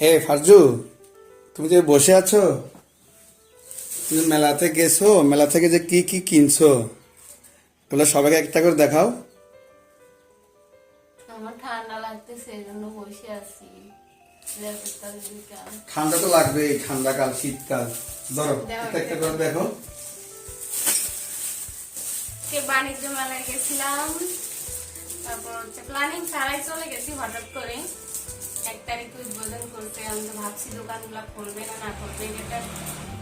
ফারজু, তুমি যে বসে আছো, তুমি মেলাতে গেছো, মেলা থেকে যে কি কি কিনছো ওগুলো সবাইকে একটা করে দেখাও। আমার ঠান্ডা লাগতেছে এই জন্য বসে আছি। জ্যাকেটটা যদি কান ঠান্ডা তো লাগবেই, ঠান্ডাকাল শীতকাল। ধরো দাও একটা একটা এটা। করে দেখো। বাণিজ্য মেলায় গেছিলাম, তারপর প্ল্যানিং ছাড়াই চলে গেছি হঠাৎ করে। 1 তারিখে উদ্বোধন করতে, আমি তো ভাবছি দোকানগুলো খুলবে না না করবে। এটা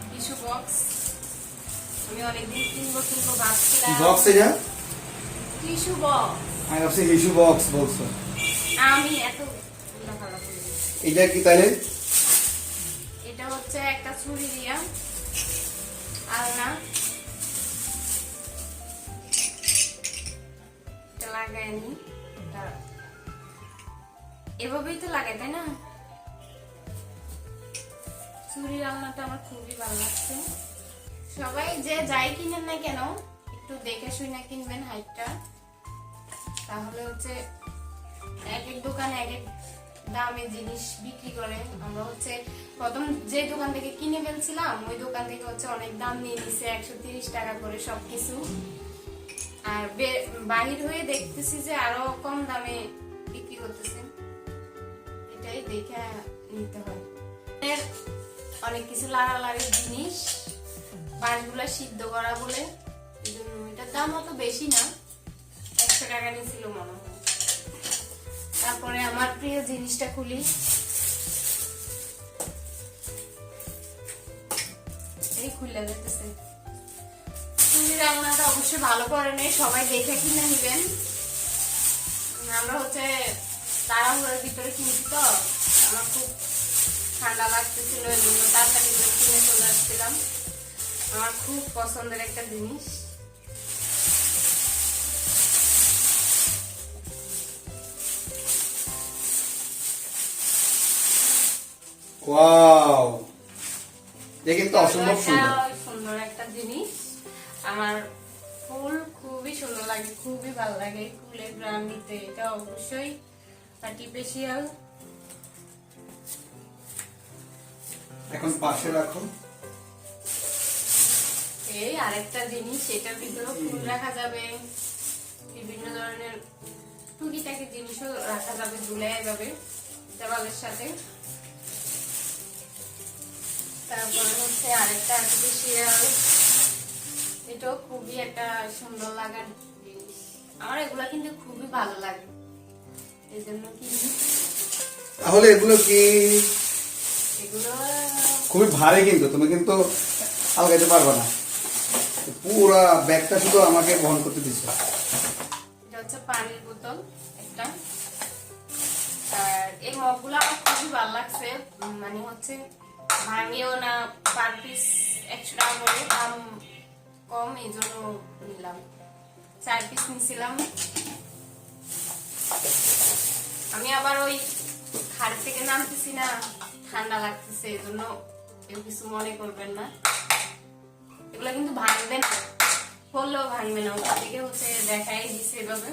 টিস্যু বক্স, আমি অনেকদিন কিনবো কিনবো কি ভাবছিলাম। বক্স এটা? Tissue box. আমি ভাবছি হিসু বক্স বলছো। আমি এত খারাপ করি। এটা কি তাইলে? এটা হচ্ছে একটা ছুরি দিয়া আলনা, এটা লাগাইনি। এভাবেই তো লাগাই, তাই না? চুরির আলনাটা আমার খুবই ভালো লাগছে। সবাই যে যাই কিনেন না কেন একটু দেখে শুনে কিনবেন হাইটটা, তাহলে হচ্ছে এক এক দোকানে এক এক দামে জিনিস বিক্রি করে। আমরা হচ্ছে প্রথম যে দোকান থেকে কিনে ফেলছিলাম ওই দোকান থেকে হচ্ছে অনেক দাম নিয়ে নিছে, 130 টাকা করে সবকিছু। আর বাহির হয়ে দেখতেছি যে আরো কম দামে বিক্রি করতেছে, এটাই দেখে নিতে হয়। অনেক কিছু লাগালাগের জিনিস, বাঁশগুলা সিদ্ধ করা বলে, এই জন্য এটার দাম অত বেশি না, 100 টাকা নিয়েছিল মনে হয়। তারপরে আমার প্রিয় জিনিসটা খুলি, এই খুলে যেতেছে। চুরি রান্নাটা অবশ্যই ভালো করে নেই, সবাই দেখে কিনে নিবেন। আমরা হচ্ছে তাড়াহুড়োর ভিতরে কিনছি তো, আমার খুব ঠান্ডা লাগতেছিল, এই জন্য তাড়াতাড়ি করে কিনে চলে আসছিলাম। আমার খুব পছন্দের একটা জিনিস। ওয়াও, দেখে তো অসম্ভব সুন্দর। সুন্দর একটা জিনিস। আমার ফুল খুবই সুন্দর লাগে, খুবই ভালো লাগে ফুলের গ্রাম দিতে। এটা অবশ্যই আর্টিফিশিয়াল। এখন পাশে রাখো। এই আরেকটা জিনিস, এটার ভিতরে ফুল রাখা যাবে, বিভিন্ন ধরনের টুকিটাকি জিনিসও রাখা যাবে, ঝুলাই যাবে দেওয়ালের সাথে। তারপরে হচ্ছে আরেকটা আর্টিফিশিয়াল, এটাও খুবই একটা সুন্দর লাগার জিনিস। আমার এগুলা কিন্তু খুবই ভালো লাগে, এই জন্য কিনি। তাহলে এগুলো কি? এগুলো খুবই ভারী, কিন্তু তুমি কিন্তু আলগাইতে পারবে না, পুরা ব্যাগটা শুধু আমাকে বহন করতে দিচ্ছে। এটা হচ্ছে পানির বোতল একটা। আর এই মগগুলো আমার খুবই ভালো লাগছে, মানে হচ্ছে ভাঙেও না, পার পিস 100 টাকা করে, দাম কম, এই জন্য নিলাম। 4 পিস নিছিলাম। আমি আবার ওই খাট থেকে নামতেছি না, ঠান্ডা লাগতেছে, এই জন্য কেউ কিছু মনে করবেন না। এগুলো কিন্তু ভাঙবে না, বললেও ভাঙবে না, ওটা থেকে হচ্ছে দেখাই দিছে এভাবে।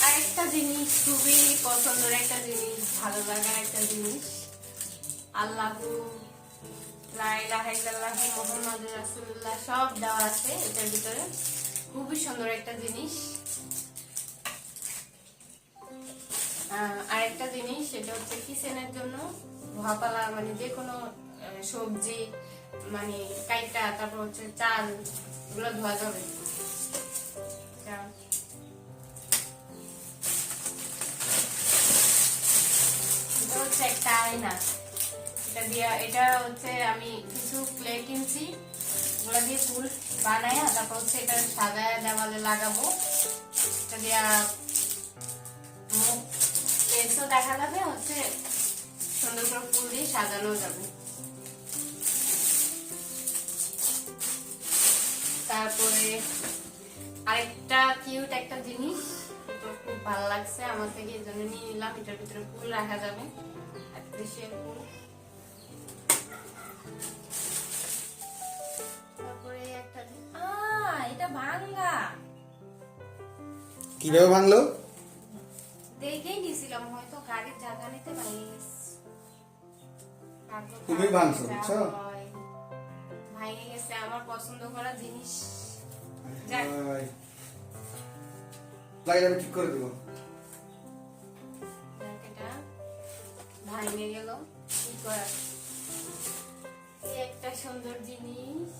আরেকটা জিনিস খুবই পছন্দের একটা জিনিস, ভালো লাগার একটা জিনিস, আল্লাহু লা ইলাহা ইল্লাল্লাহু মুহাম্মাদুর রাসূলুল্লাহ সব দেওয়া আছে এটার ভিতরে। খুবই সুন্দর একটা জিনিস। আরেকটা জিনিস, সেটা হচ্ছে কিচেনের জন্য ধোয়াপালা, মানে যে কোনো সবজি, মানে কাইটা, তারপর হচ্ছে চাল, এগুলো ধোয়া যাবে। এটা হচ্ছে একটা আয়না, এটা দিয়া, এটা হচ্ছে আমি কিছু ক্লে কিনছি, ওগুলা দিয়ে ফুল বানাই, তারপর হচ্ছে এটা সাজায় দেওয়ালে লাগাবো। এটা দিয়া মুখ ফেসও দেখা যাবে, হচ্ছে সুন্দর করে ফুল দিয়ে সাজানো যাবে। তারপরে আরেকটা কিউট একটা জিনিস, এটা খুব ভালো লাগছে আমার থেকে, এই জন্য নিয়ে নিলাম। এটার ভিতরে ফুল রাখা যাবে, আর্টিফিশিয়াল ফুল। তারপরে একটা এটা ভাঙা, কিভাবে ভাঙলো? দেখেই নিয়েছিলাম, হয়তো গাড়ির জায়গানিতে ভেঙে গেছে। তুমি ভাঙছো, বুঝছো? ভেঙে গেছে আমার পছন্দ করা জিনিস। যাক, লাগে আমি ঠিক করে দেবো। যাক, এটা ভেঙে গেল, কি করার। এই একটা সুন্দর জিনিস,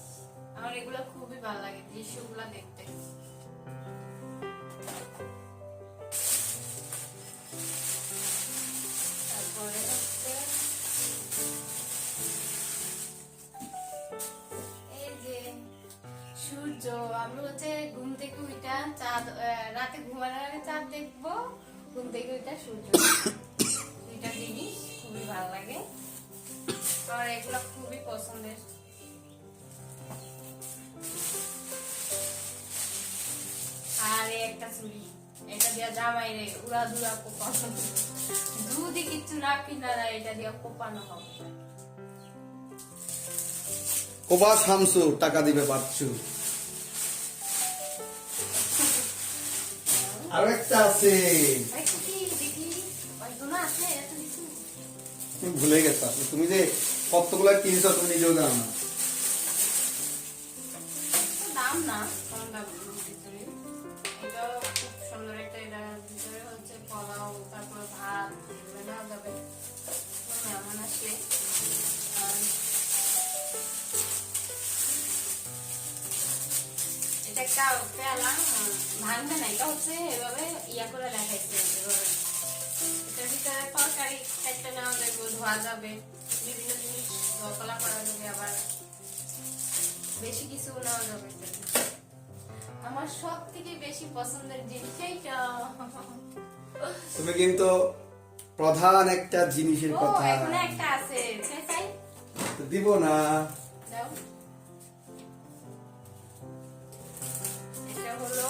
আমার এগুলো খুবই ভালো লাগে দৃশ্যগুলো দেখতে। তারপরে হচ্ছে এই যে সূর্য, আমি হচ্ছে ঘুম থেকে উঠা চাঁদ, রাতে ঘুমানোর আগে চাঁদ দেখবো, ঘুম থেকে উঠা সূর্য, দুইটা জিনিস খুবই ভালো লাগে। আর এগুলো খুবই পছন্দের। আর এই একটা চুড়ি, এটা দিয়া জামাই রে উড়া দুরা কোপানো, যদি কিচ্ছু না কিনা এটা দিয়া কোপানো হবে। কোবা শামসু টাকা দিবে পাচ্ছু। আরো একটা আছে, ভাই কুটি দেখি, ওইগুলো আছে এত কিছু। তুমি ভুলে গেছো আসলে, তুমি যে কতগুলো কিনছো তুমি নিজেও জানো না। দাম না, কম দাম ভিতরে। এটাও খুব সুন্দর একটা, এটার ভিতরে হচ্ছে পোলাও, তারপর ভাত, এগুলো নেওয়া যাবে মেহমান আসলে। আর এটা একটা পেয়ালা, ভাঙবে না, এটা হচ্ছে এভাবে ইয়া করে দেখাইছে এভাবে। এটার ভিতরে তরকারি একটা নেওয়া যাবে, ধোয়া যাবে, বিভিন্ন জিনিস দোতলা করা যাবে, আবার বেশি কিছু নেওয়া যাবে। আমার সব থেকে বেশি পছন্দের জিনিস এইটা। তুমি কিন্তু প্রধান একটা জিনিসের ও কথা এখানে একটা আছে, চাই দিব না। দাও। এটা হলো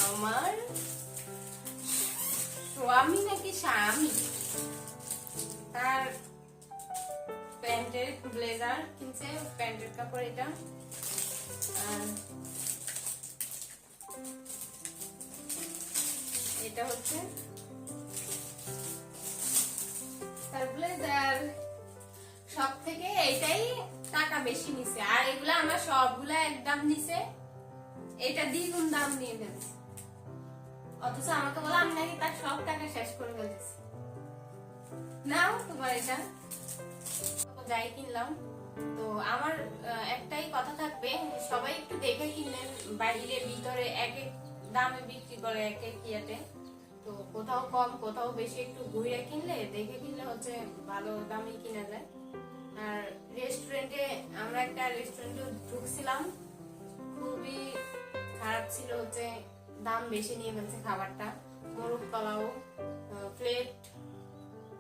আমার স্বামী নাকি স্বামী, তার প্যান্টের ব্লেজার কিনছে, প্যান্টের কাপড় এটা। আর এটা হচ্ছে তার ব্লেজার। সব থেকে এটাই টাকা বেশি নিছে, আর এগুলা আমার সবগুলা একদম নিছে, এটা দ্বিগুণ দাম নিয়ে ফেলছে। অথচ আমাকে বলে আমি নাকি তার সব টাকা শেষ করে ফেলতেছি। নাও তোমার এটা, যাই কিনলাম। তো আমার একটাই কথা থাকবে, সবাই একটু দেখে কিনলেন, বাইরে ভিতরে এক এক দামে বিক্রি করে এক এক ইয়াতে। তো কোথাও কম কোথাও বেশি, একটু ঘুরে কিনলে দেখে কিনলে হচ্ছে ভালো দামে কিনা যায়। আর রেস্টুরেন্টে, আমরা একটা রেস্টুরেন্টে ঢুকছিলাম, খুবই খারাপ ছিল, হচ্ছে দাম বেশি নিয়ে ফেলছে খাবারটা। মোরগ পোলাও প্লেট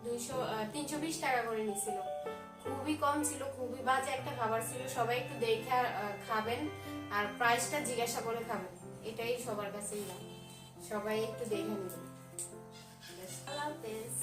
320 টাকা করে নিছিল, খুবই কম ছিল, খুবই বাজে একটা খাবার ছিল। সবাই একটু দেখে খাবেন, আর প্রাইসটা জিজ্ঞাসা করে খাবেন, এটাই সবার কাছেই না, সবাই একটু দেখে নেবেন। আল্লাহ হাফেজ।